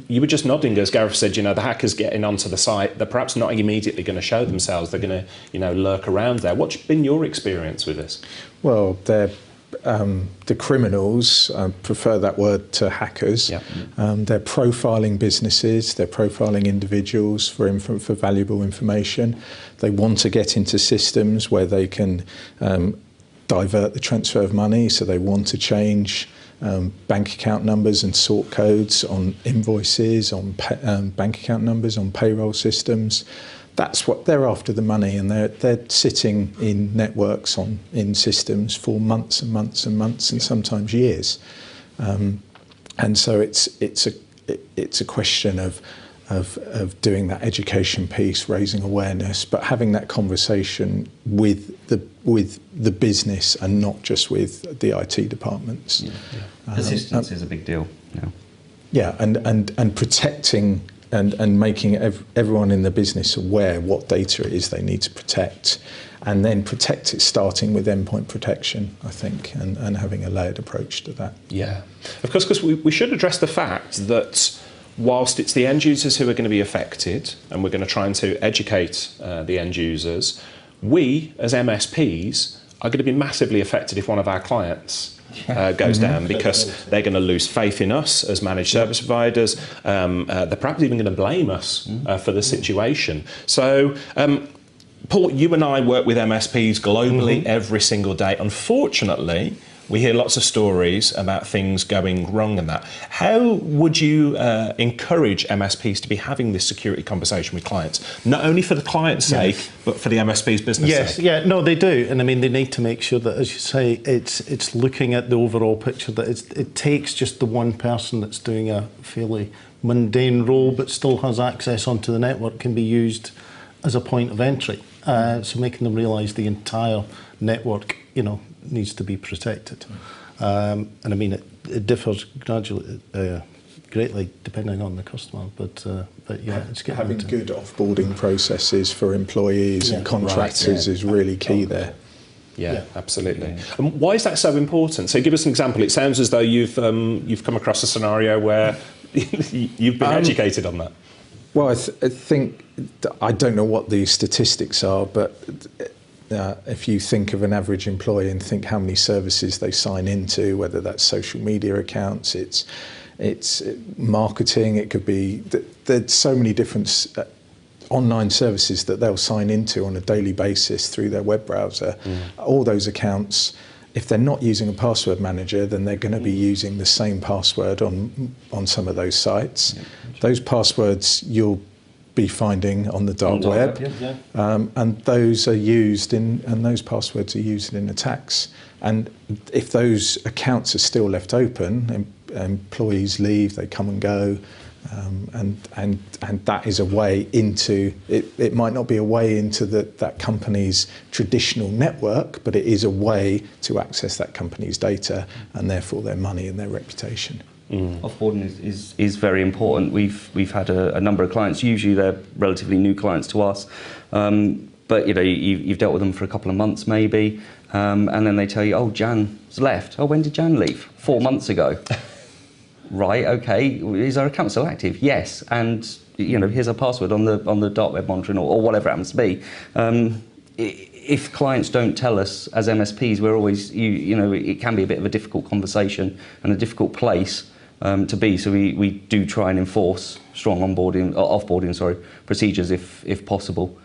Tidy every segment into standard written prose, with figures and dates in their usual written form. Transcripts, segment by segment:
you were just nodding as Gareth said, the hackers getting onto the site, they're perhaps not immediately going to show themselves, they're going to, lurk around there. What's been your experience with this? Well, the criminals, prefer that word to hackers. Yeah. They're profiling businesses, they're profiling individuals for valuable information. They want to get into systems where they can divert the transfer of money, so they want to change bank account numbers and sort codes on invoices, on bank account numbers, on payroll systems. That's what they're after, the money, and they're sitting in networks in systems for months and months and months, and sometimes years. And so it's a question of doing that education piece, raising awareness, but having that conversation with the business and not just with the IT departments. Persistence is a big deal. Yeah, and protecting and making everyone in the business aware what data it is they need to protect, and then protect it starting with endpoint protection, I think, and having a layered approach to that. Yeah, of course, because we should address the fact that whilst it's the end users who are going to be affected, and we're going to try and to educate the end users, we as MSPs are going to be massively affected if one of our clients goes down, because they're going to lose faith in us as managed service providers. They're perhaps even going to blame us for the situation. So, Paul, you and I work with MSPs globally every single day. Unfortunately, we hear lots of stories about things going wrong and that. How would you encourage MSPs to be having this security conversation with clients? Not only for the client's sake, but for the MSP's business sake? Yeah, no, they do. And I mean, they need to make sure that, as you say, it's looking at the overall picture, that it takes just the one person that's doing a fairly mundane role but still has access onto the network can be used as a point of entry. So making them realise the entire network, needs to be protected. And I mean, it differs greatly depending on the customer, but yeah, it's getting having good offboarding processes for employees and contractors is really key there. Yeah, absolutely. And why is that so important? So give us an example. It sounds as though you've come across a scenario where you've been educated on that. Well, I think, I don't know what the statistics are, but if you think of an average employee and think how many services they sign into, whether that's social media accounts, it's marketing, it could be, there's so many different online services that they'll sign into on a daily basis through their web browser. All those accounts, if they're not using a password manager, then they're going to be using the same password on some of those sites. Those passwords you'll be finding on the dark web, and those are used and those passwords are used in attacks. And if those accounts are still left open, employees leave, they come and go, and that is a way into it. It might not be a way into that company's traditional network, but it is a way to access that company's data and therefore their money and their reputation. Offboarding is very important. We've had a number of clients. Usually they're relatively new clients to us, but you've dealt with them for a couple of months maybe, and then they tell you, oh, Jan's left. Oh, when did Jan leave? 4 months ago. Right, okay. Is our account still active? Yes. And here's a password on the dark web monitoring or whatever it happens to be. If clients don't tell us as MSPs, we're always it can be a bit of a difficult conversation and a difficult place to be. So we do try and enforce strong offboarding procedures if possible.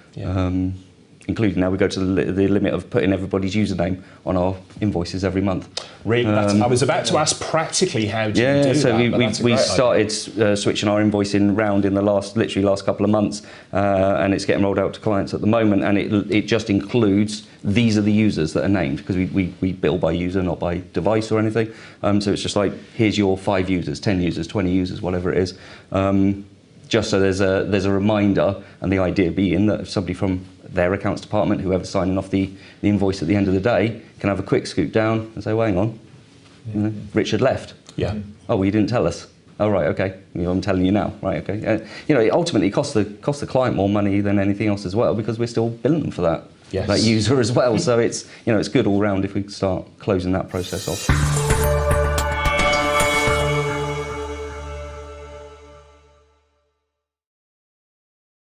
Including now we go to the limit of putting everybody's username on our invoices every month. Really? I was about to ask practically how do you do that? So we started switching our invoicing round in the last couple of months, and it's getting rolled out to clients at the moment, and it just includes these are the users that are named, because we bill by user, not by device or anything. So it's just like, here's your 5 users, 10 users, 20 users, whatever it is. Just so there's a reminder, and the idea being that if somebody from their accounts department, whoever's signing off the invoice at the end of the day, can have a quick scoop down and say, well, hang on, Richard left. Yeah. Oh, well, you didn't tell us. Oh, right, okay. I'm telling you now. Right, okay. It ultimately costs the client more money than anything else as well, because we're still billing them for that user as well. So it's good all round if we start closing that process off.